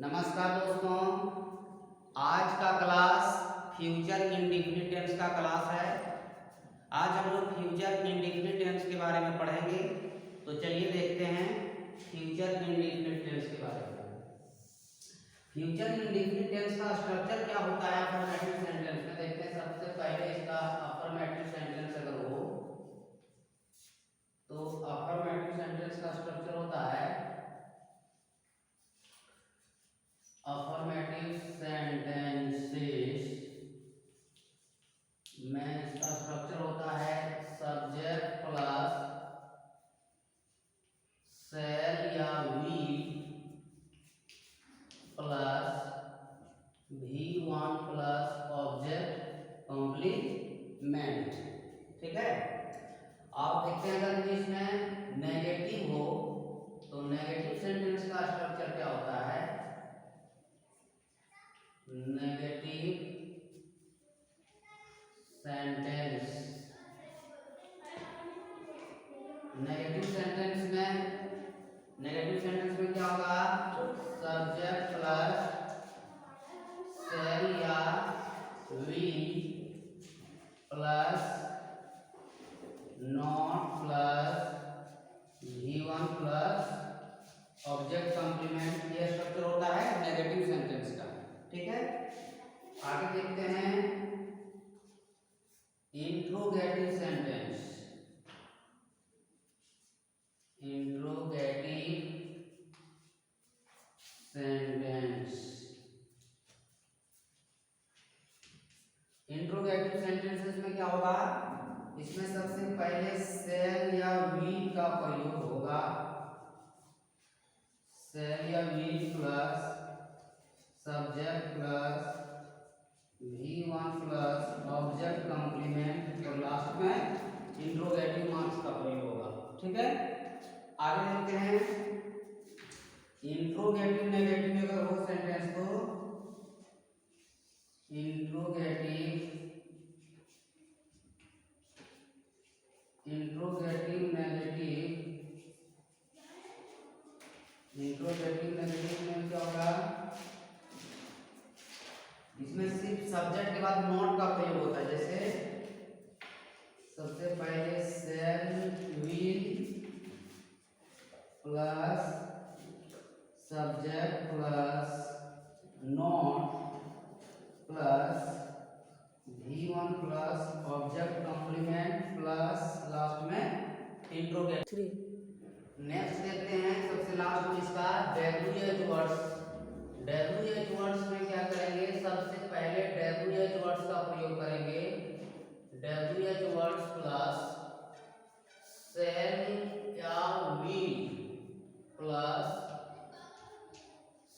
नमस्कार दोस्तों, आज का क्लास फ्यूचर इंडेफिनिट टेंस का क्लास है। आज हम लोग फ्यूचर इंडेफिनिट टेंस के बारे में पढ़ेंगे। तो चलिए देखते हैं फ्यूचर इंडेफिनिट टेंस के बारे में। फ्यूचर इंडेफिनिट टेंस का स्ट्रक्चर क्या होता है अफर्मेटिव सेंटेंस में? देखते हैं। सबसे पहले इसका अफर्मेटिव सेंटेंस अगर हो तो अफर्मेटिव सेंटेंस का स्ट्रक्चर होता है अफर्मेटिव सेंटेंसेस में इसका स्ट्रक्चर होता है सब्जेक्ट प्लस सेल या will plus V1 plus object complement. ठीक है। आप देखते हैं अगर इसमें नेगेटिव हो तो नेगेटिव सेंटेंस का स्ट्रक्चर क्या होता है? Negative sentence. नेगेटिव सेंटेंस में क्या होगा? सब्जेक्ट प्लस सेल या will plus not plus V1 plus object complement. ये स्ट्रक्चर होता है नेगेटिव सेंटेंस का। ठीक है। आगे देखते हैं interrogative sentence. Interrogative sentence. Interrogative sentences में क्या होगा? इसमें सबसे पहले सेल या वी का प्रयोग होगा। सेल या will plus subject plus V1 plus object complement और लास्ट में इंट्रोगेटिव मार्क्स का प्रयोग होगा। ठीक है। आगे देखते हैं इंट्रोगेटिव नेगेटिव अगर हो सेंटेंस तो इंट्रोगेटिव नेगेटिव में क्या होगा? इसमें सिर्फ सब्जेक्ट के बाद नॉट का प्रयोग होता है। जैसे सबसे पहले shall will plus subject plus not plus V1 plus object complement plus last में इंट्रोगेटिव। नेक्स्ट देखते हैं सबसे लास्ट में इसका WH वर्ड्स। WH वर्ड्स में क्या करेंगे? सबसे पहले WH वर्ड्स का प्रयोग करेंगे। WH वर्ड्स प्लस सेल या will plus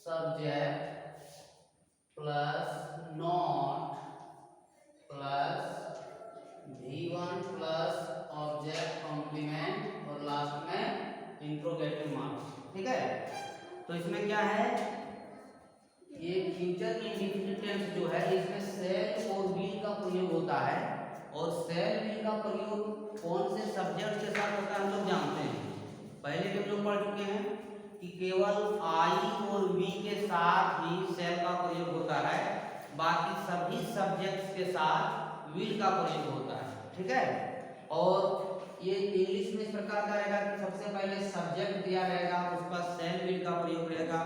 subject plus not plus V1 plus object complement और लास्ट में इंट्रोगेटिव मार्क्स। ठीक है। तो इसमें क्या है? ये फ्यूचर इंडेफिनिट टेंस जो है इसमें सेल और विल का प्रयोग होता है। और सेल विल का प्रयोग कौन से सब्जेक्ट के साथ होता है हम लोग जानते हैं। पहले भी हम लोग पढ़ चुके हैं कि केवल आई और वी के साथ ही सेल का प्रयोग होता है, बाकी सभी सब्जेक्ट्स के साथ विल का प्रयोग होता है। ठीक है। और ये इंग्लिश में इस प्रकार का रहेगा कि सबसे पहले सब्जेक्ट दिया रहेगा, उसका सेल विल का प्रयोग रहेगा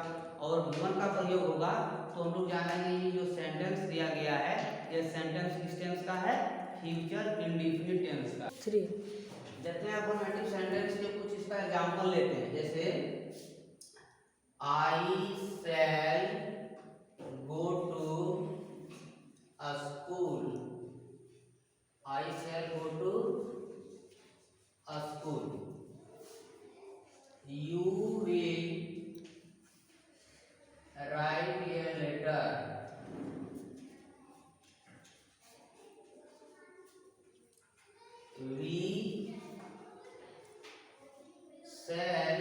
और गिवन का प्रयोग होगा। तो हम लोग जानेंगे ये जो सेंटेंस दिया गया है ये सेंटेंस किस टेंस का है? फ्यूचर इंडेफिनिट टेंस का। 3 देखते हैं अफर्मेटिव सेंटेंस के कुछ इसका एग्जांपल लेते हैं। जैसे I shall go to a school. I shall go to a school. You will write a letter. We shall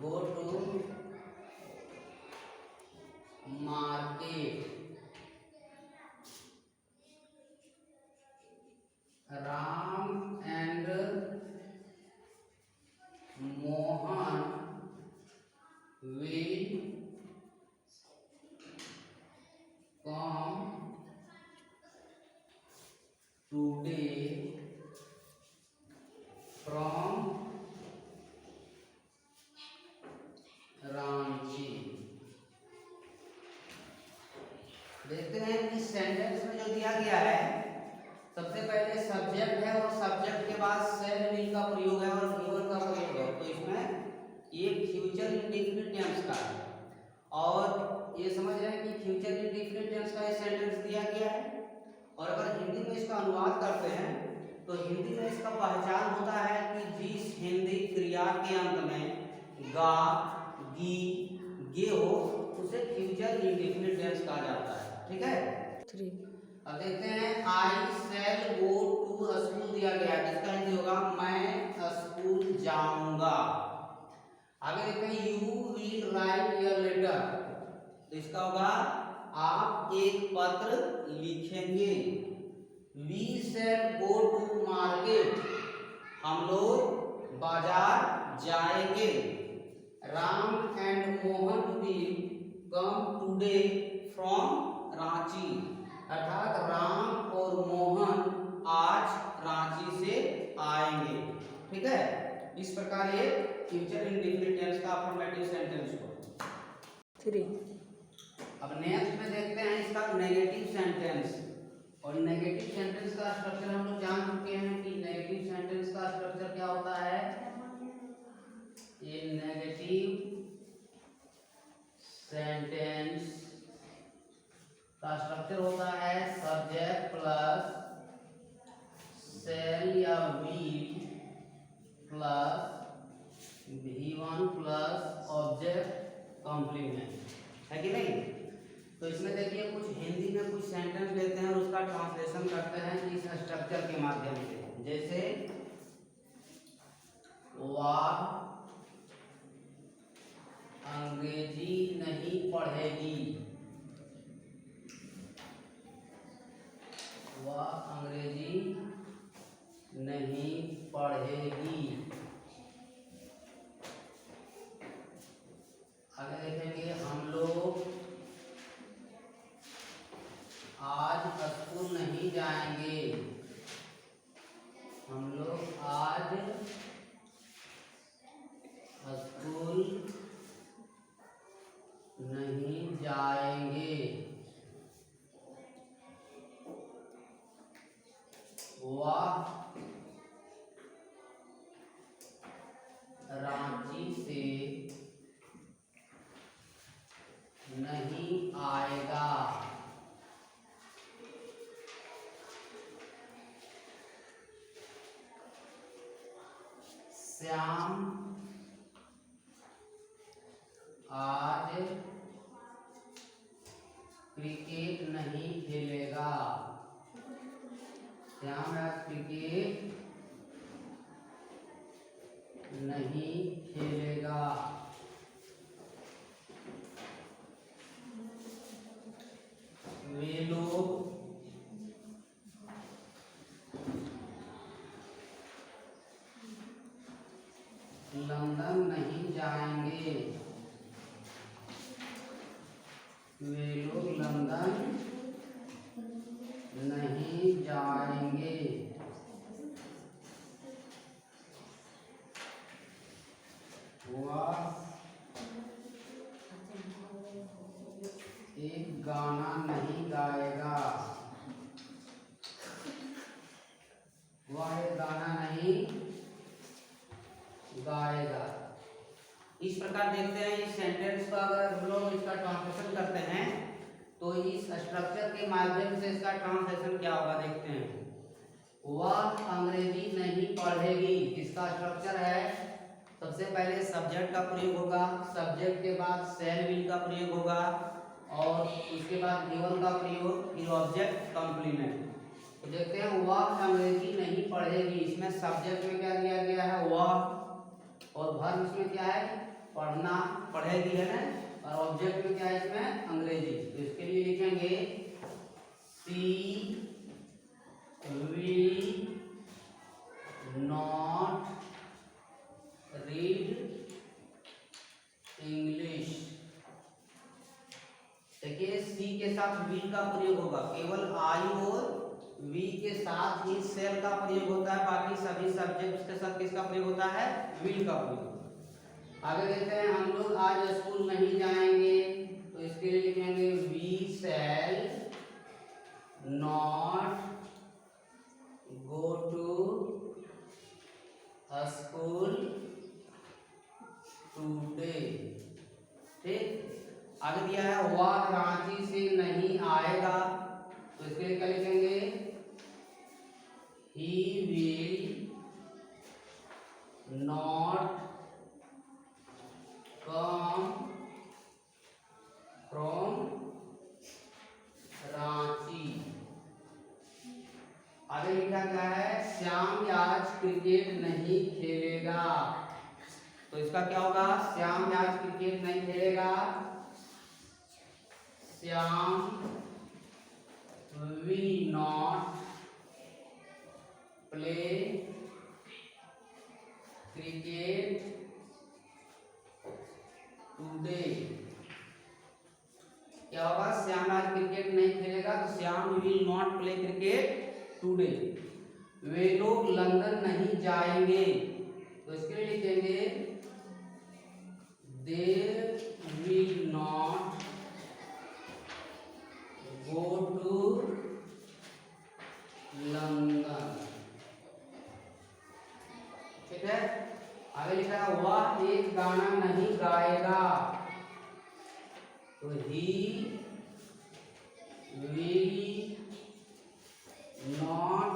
go to market. Ram and Mohan will come today from Ranchi. देखते हैं इस sentence में जो दिया गया है, सबसे पहले सब्जेक्ट है और सब्जेक्ट के बाद शैल विल का प्रयोग है और गिवन का प्रयोग है। तो इसमें एक फ्यूचर इंडेफिनिट टेंस का है और ये समझ रहे हैं कि फ्यूचर इंडेफिनिट टेंस का ये सेंटेंस दिया गया है। और अगर हिंदी में इसका अनुवाद करते हैं तो हिंदी में इसका पहचान होता है कि जिस हिंदी क्रिया के अंत में गा, गी, गे हो उसे फ्यूचर इंडेफिनिट टेंस कहा जाता है। ठीक है। 3 अब देखते हैं आई शैल गो टू स्कूल दिया गया है, इसका हिंदी होगा मैं स्कूल जाऊंगा। आगे देखते हैं you will write a letter, तो इसका होगा आप एक पत्र लिखेंगे। We shall go to market, हम लोग बाजार जाएंगे। Ram and Mohan will come today from Ranchi, अर्थात राम और मोहन आज रांची से आएंगे। ठीक है। इस प्रकार ये फ्यूचर इंडेफिनिट टेंस का अफर्मेटिव सेंटेंस हो। 3 अब नेक्स्ट में देखते हैं इसका नेगेटिव सेंटेंस। और नेगेटिव सेंटेंस का स्ट्रक्चर हम लोग जान चुके हैं कि नेगेटिव सेंटेंस का स्ट्रक्चर क्या होता है। ये नेगेटिव सेंटेंस का स्ट्रक्चर होता है सब्जेक्ट प्लस शैल या will plus V1 plus object complement, है कि नहीं। तो इसमें देखिए कुछ हिंदी में कुछ सेंटेंस लेते हैं और उसका ट्रांसलेशन करते हैं इस स्ट्रक्चर के माध्यम से। जैसे वह अंग्रेजी नहीं पढ़ेगी, वह अंग्रेजी नहीं पढ़ेगी। आगे देखेंगे हम लोग आज स्कूल नहीं जाएंगे, हम लोग आज स्कूल नहीं जाएंगे। वह रांची से नहीं आएगा। श्याम आज क्रिकेट नहीं खेलेगा, श्याम आज क्रिकेट नहीं खेलेगा। वे लोग लंदन नहीं जाएंगे, वे लोग लंदन नहीं जाएंगे। वह एक गाना नहीं गाएगा, वह एक गाना नहीं गाएगा। इस प्रकार देखते हैं इस सेंटेंस का अगर हम लोग इसका ट्रांसलेशन करते हैं तो इस स्ट्रक्चर के माध्यम से इसका ट्रांसलेशन क्या होगा देखते हैं। वह अंग्रेजी नहीं पढ़ेगी, इसका स्ट्रक्चर है सबसे पहले सब्जेक्ट का प्रयोग होगा, सब्जेक्ट के बाद शैल विल का प्रयोग होगा और उसके बाद गिवन का प्रयोग, फिर ऑब्जेक्ट कॉम्प्लीमेंट। तो देखते हैं वह अंग्रेजी नहीं पढ़ेगी, इसमें सब्जेक्ट में क्या दिया गया है वह, और वर्ब इसमें क्या है पढ़ना, पढ़ेगी है ना, और ऑब्जेक्ट में क्या है इसमें अंग्रेजी। तो इसके लिए लिखेंगे सी विल नॉट रीड इंग्लिश, सी के साथ विल का प्रयोग होगा, केवल आई और वी के साथ ही सेल का प्रयोग होता है, बाकी सभी सब्जेक्ट्स के साथ किसका प्रयोग होता है, विल का प्रयोग। आगे देखते हैं, हम लोग आज स्कूल नहीं जाएंगे, तो इसके लिए लिखेंगे we shall not go to school today. ठीक, आगे दिया है वह रांची से नहीं आएगा, तो इसके लिए क्या लिखेंगे, ही will not come from Ranchi. आगे लिखा गया है श्याम आज क्रिकेट नहीं खेलेगा, तो इसका क्या होगा, श्याम आज क्रिकेट नहीं खेलेगा, Shyam will not play cricket today। क्या होगा, श्याम आज क्रिकेट नहीं खेलेगा, तो Shyam will not play cricket today. वे लोग लंदन नहीं जाएंगे, तो इसके लिए लिखेंगे they will not go to London. ठीक है, आगे लिखा है वह एक गाना नहीं गाएगा, तो he will not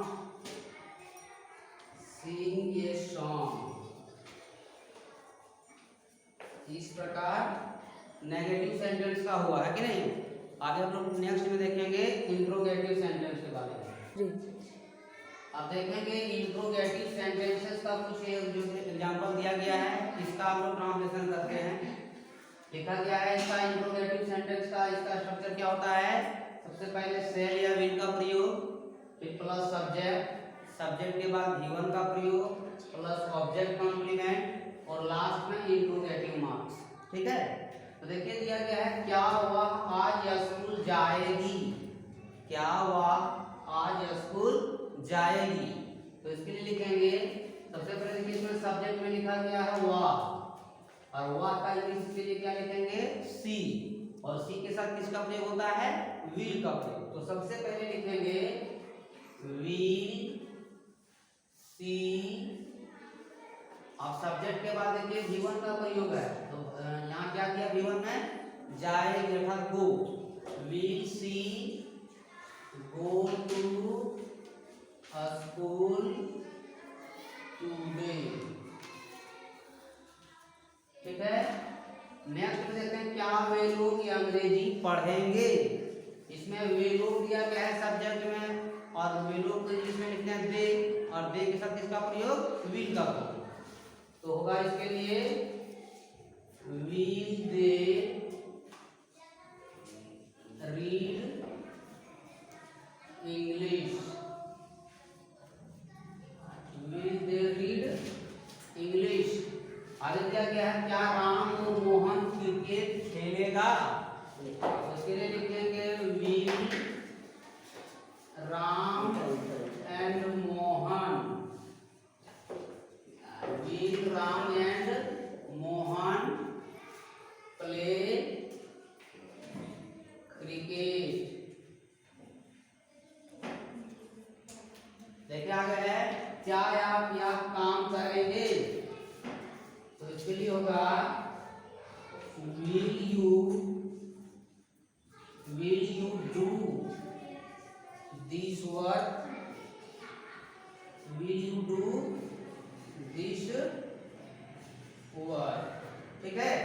sing a song. इस प्रकार नेगेटिव सेंटेंस का हुआ है कि नहीं। आगे हम लोग नेक्स्ट में देखेंगे इंट्रोगेटिव सेंटेंस के बारे में। अब देखेंगे इंट्रोगेटिव सेंटेंसेस का कुछ जो एग्जाम्पल दिया गया है, इसका हम लोग ट्रांसलेशन करते हैं। लिखा गया है इसका इंट्रोगेटिव सेंटेंस का इसका स्ट्रक्चर क्या होता है, सबसे पहले सेल या विल का प्रयोग, फिर प्लस सब्जेक्ट, सब्जेक्ट के बाद भी1 का प्रयोग, प्लस ऑब्जेक्ट कॉम्प्लीमेंट और लास्ट में इंट्रोगेटिव मार्क्स। ठीक है, तो देखिए दिया गया है क्या वह आज स्कूल जाएगी, क्या वह आज स्कूल जाएगी, तो इसके लिए लिखेंगे सबसे पहले देखिए इसमें सब्जेक्ट में लिखा गया है वह, और वह का इंग्लिश के लिए क्या लिखेंगे सी, और सी के साथ किसका प्रयोग होता है, विल का प्रयोग। तो सबसे पहले लिखेंगे विल सी, अब सब्जेक्ट के बाद देखिए भी1 का प्रयोग है, तो यहाँ क्या किया भी1 में जाएगी अर्थात go, will she go to school today. ठीक है, नेक्स्ट में देखते हैं क्या वे लोग अंग्रेजी पढ़ेंगे। इसमें वे लोग दिया गया है सब्जेक्ट में, और वे लोग को इंग्लिश में लिखते हैं दे, और दे के साथ किसका प्रयोग, विल का प्रयोग। तो होगा इसके लिए will they read English, will they read English. आगे दिया गया है क्या राम और मोहन क्रिकेट खेलेगा, उसके लिए लिखेंगे will Ram and Mohan, will Ram and Mohan play cricket. देखिए आगे है क्या आप यह काम करेंगे, तो इसके लिए होगा will you do this work, will you do this work. ठीक है,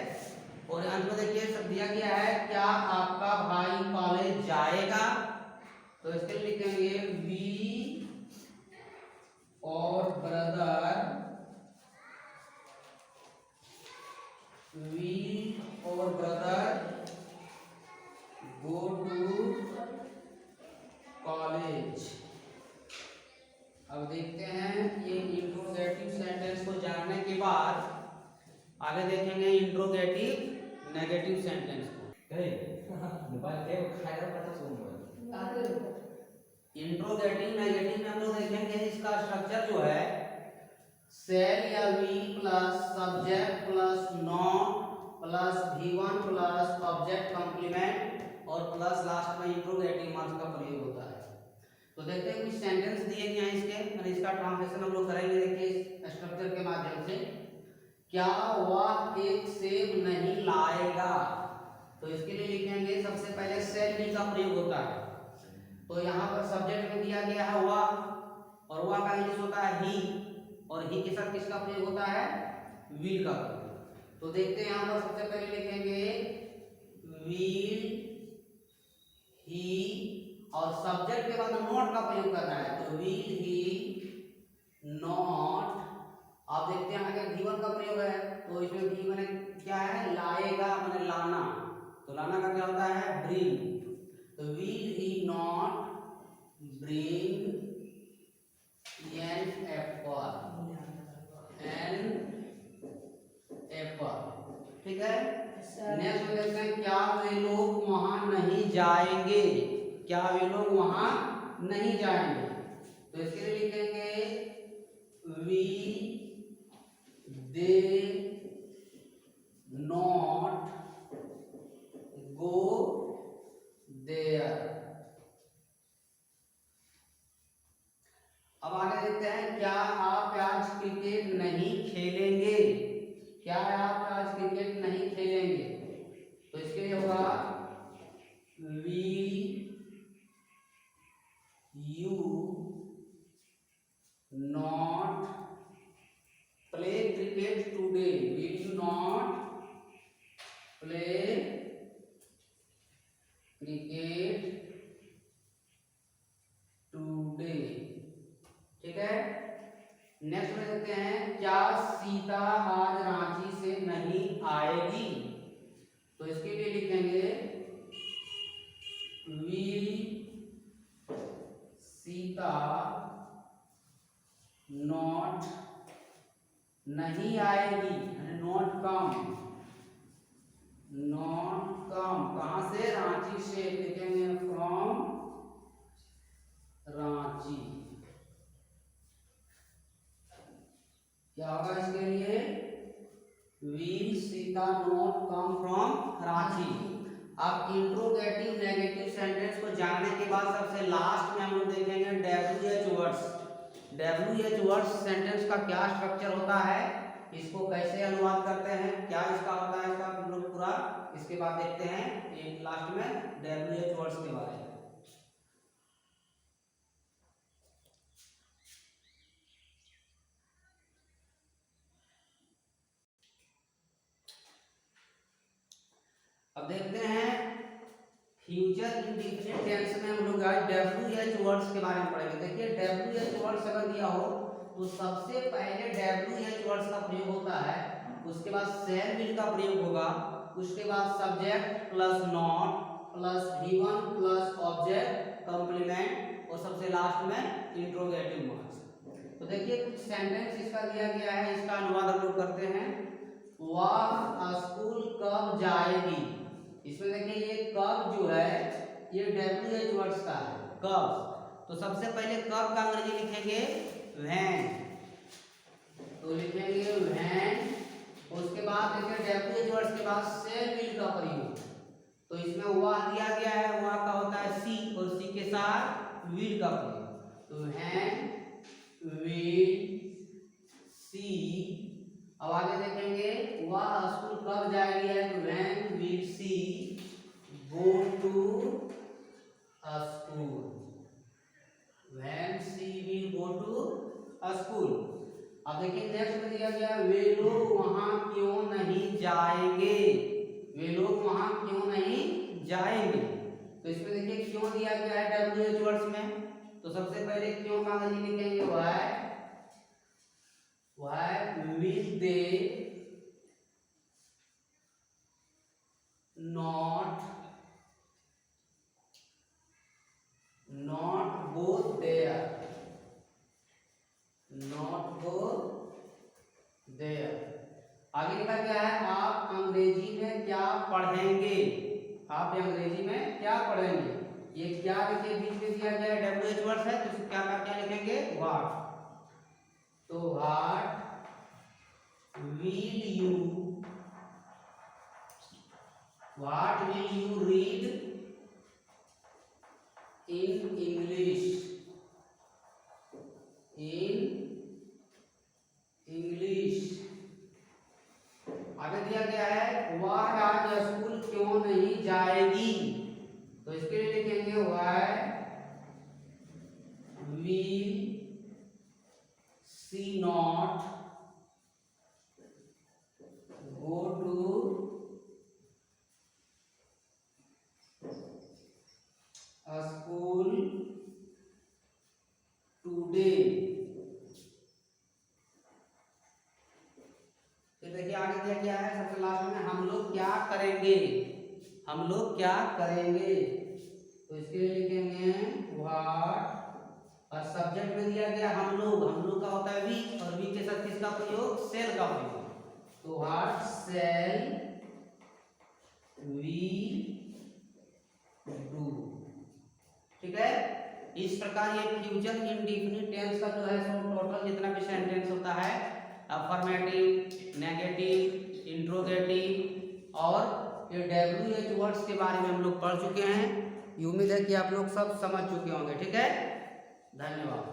और अंत में देखिए सब दिया गया है क्या आपका भाई कॉलेज जाएगा, तो इसके लिए लिखेंगे वी और ब्रदर गो टू कॉलेज। अब देखते हैं ये इंट्रोगेटिव सेंटेंस को जानने के बाद आगे देखेंगे इंट्रोगेटिव नेगेटिव सेंटेंस को। इंट्रोगेटिव नेगेटिव में हम लोग देखेंगे इसका स्ट्रक्चर जो है सेल या will plus subject plus not plus V1 plus object complement और प्लस लास्ट में इंट्रोगेटिव मार्क्स का प्रयोग होता है। तो देखते हैं कुछ सेंटेंस दिए गए हैं इसके, मैंने इसका ट्रांसलेशन हम लोग करेंगे। देखिए स्ट्रक्चर के माध्यम से, क्या वह एक सेब नहीं लाएगा, तो इसके लिए लिखेंगे सबसे पहले सेल भी का प्रयोग होता है। तो यहाँ पर सब्जेक्ट में दिया गया है वह, और वह का इंग्लिश होता है ही, और ही के साथ किसका प्रयोग होता है, विल का प्रयोग। तो देखते हैं यहाँ पर सबसे पहले लिखेंगे विल ही, और सब्जेक्ट के बाद नॉट का प्रयोग करना है, तो विल ही नॉट। आप देखते हैं आगे V1 का प्रयोग है, तो इसमें भी मैंने क्या है, लाएगा मैंने लाना, तो लाना का क्या होता है, ब्रिंग। तो will he not bring an apple, ठीक है। नेक्स्ट में देखते हैं, क्या वे लोग वहां नहीं जाएंगे, क्या वे लोग वहां नहीं जाएंगे, तो इसके लिए लिखेंगे will they not go there। अब आगे देखते हैं, क्या आप आज क्रिकेट नहीं खेलेंगे, क्या आप आज क्रिकेट नहीं खेलेंगे, तो इसके लिए होगा will you not play cricket today, will you not play cricket today, ठीक है। नेक्स्ट में देखते हैं, क्या सीता आज रांची से नहीं आएगी, तो इसके लिए लिखेंगे will सीता नॉट नहीं आएगी, नॉट कम, नॉट कम कहां से, रांची से, लिखेंगे फ्रॉम रांची। क्या होगा इसके लिए, will Sita not come from Ranchi. अब इंट्रोगेटिव नेगेटिव सेंटेंस को जानने के बाद सबसे लास्ट में हम लोग देखेंगे WH words. WH words sentence का क्या स्ट्रक्चर होता है, इसको कैसे अनुवाद करते हैं, क्या इसका होता है, इसका हम लोग पूरा इसके बाद देखते हैं एक लास्ट में WH वर्ड्स के बारे में। अब देखते हैं फ्यूचर इंडेफिनिट टेंस में हम लोग आज WH वर्ड्स के बारे में पढ़ेंगे। देखिए WH वर्ड्स अगर दिया हो तो सबसे पहले WH वर्ड्स का प्रयोग होता है, उसके बाद शैल विल का प्रयोग होगा, उसके बाद subject plus not plus V1 plus object complement, और सबसे लास्ट में इंट्रोगेटिव मार्क्स। तो देखिए कुछ सेंटेंस इसका दिया गया है, इसका अनुवाद हम लोग करते हैं। वह स्कूल कब जाएगी, इसमें देखिए ये कब जो है ये WH वर्ड्स का है, कब। तो सबसे पहले कब का अंग्रेजी लिखेंगे व्हेन, तो लिखेंगे व्हेन। उसके बाद देखिए WH वर्ड्स के बाद शैल विल का प्रयोग, तो इसमें वह दिया गया है, वह का होता है सी, और सी के साथ विल का प्रयोग, तो व्हेन विल सी। अब आगे देखेंगे वह स्कूल कब जाएगी है, तो when will she go to school, when she will go to school. अब देखिए नेक्स्ट में दिया गया वे लोग वहां क्यों नहीं जाएंगे, वे लोग वहां क्यों नहीं जाएंगे, तो इसमें देखिए क्यों दिया गया है WH वर्ड्स में, तो सबसे पहले क्यों का अंग्रेजी लिखेंगे why will they not go there, not go there। आगे लिखा गया है आप अंग्रेजी में क्या पढ़ेंगे, आप अंग्रेजी में क्या पढ़ेंगे? ये क्या देखिए बीच में दिया गया है WH वर्ड्स है, तो इसको क्या लिखेंगे? व्हाट। तो what will you read in English? आगे दिया गया है वह आज स्कूल क्यों नहीं जाएगी? तो इसके लिए लिखेंगे why will she not go to school today? देखिए आगे दिया गया है सबसे लास्ट में हम लोग क्या करेंगे? तो इसके लिए लिखेंगे व्हाट, और सब्जेक्ट में दिया गया हम लोग का होता है वी, और वी के साथ किसका प्रयोग? सेल का प्रयोग। तो व्हाट सेल वी डू? ठीक है। इस प्रकार ये फ्यूचर इंडेफिनिट टेंस का जो है सो टोटल जितना भी सेंटेंस होता है, अफर्मेटिव, नेगेटिव, इंट्रोगेटिव और ये WH वर्ड्स के बारे में हम लोग पढ़ चुके हैं। उम्मीद है कि आप लोग सब समझ चुके होंगे। ठीक है, धन्यवाद।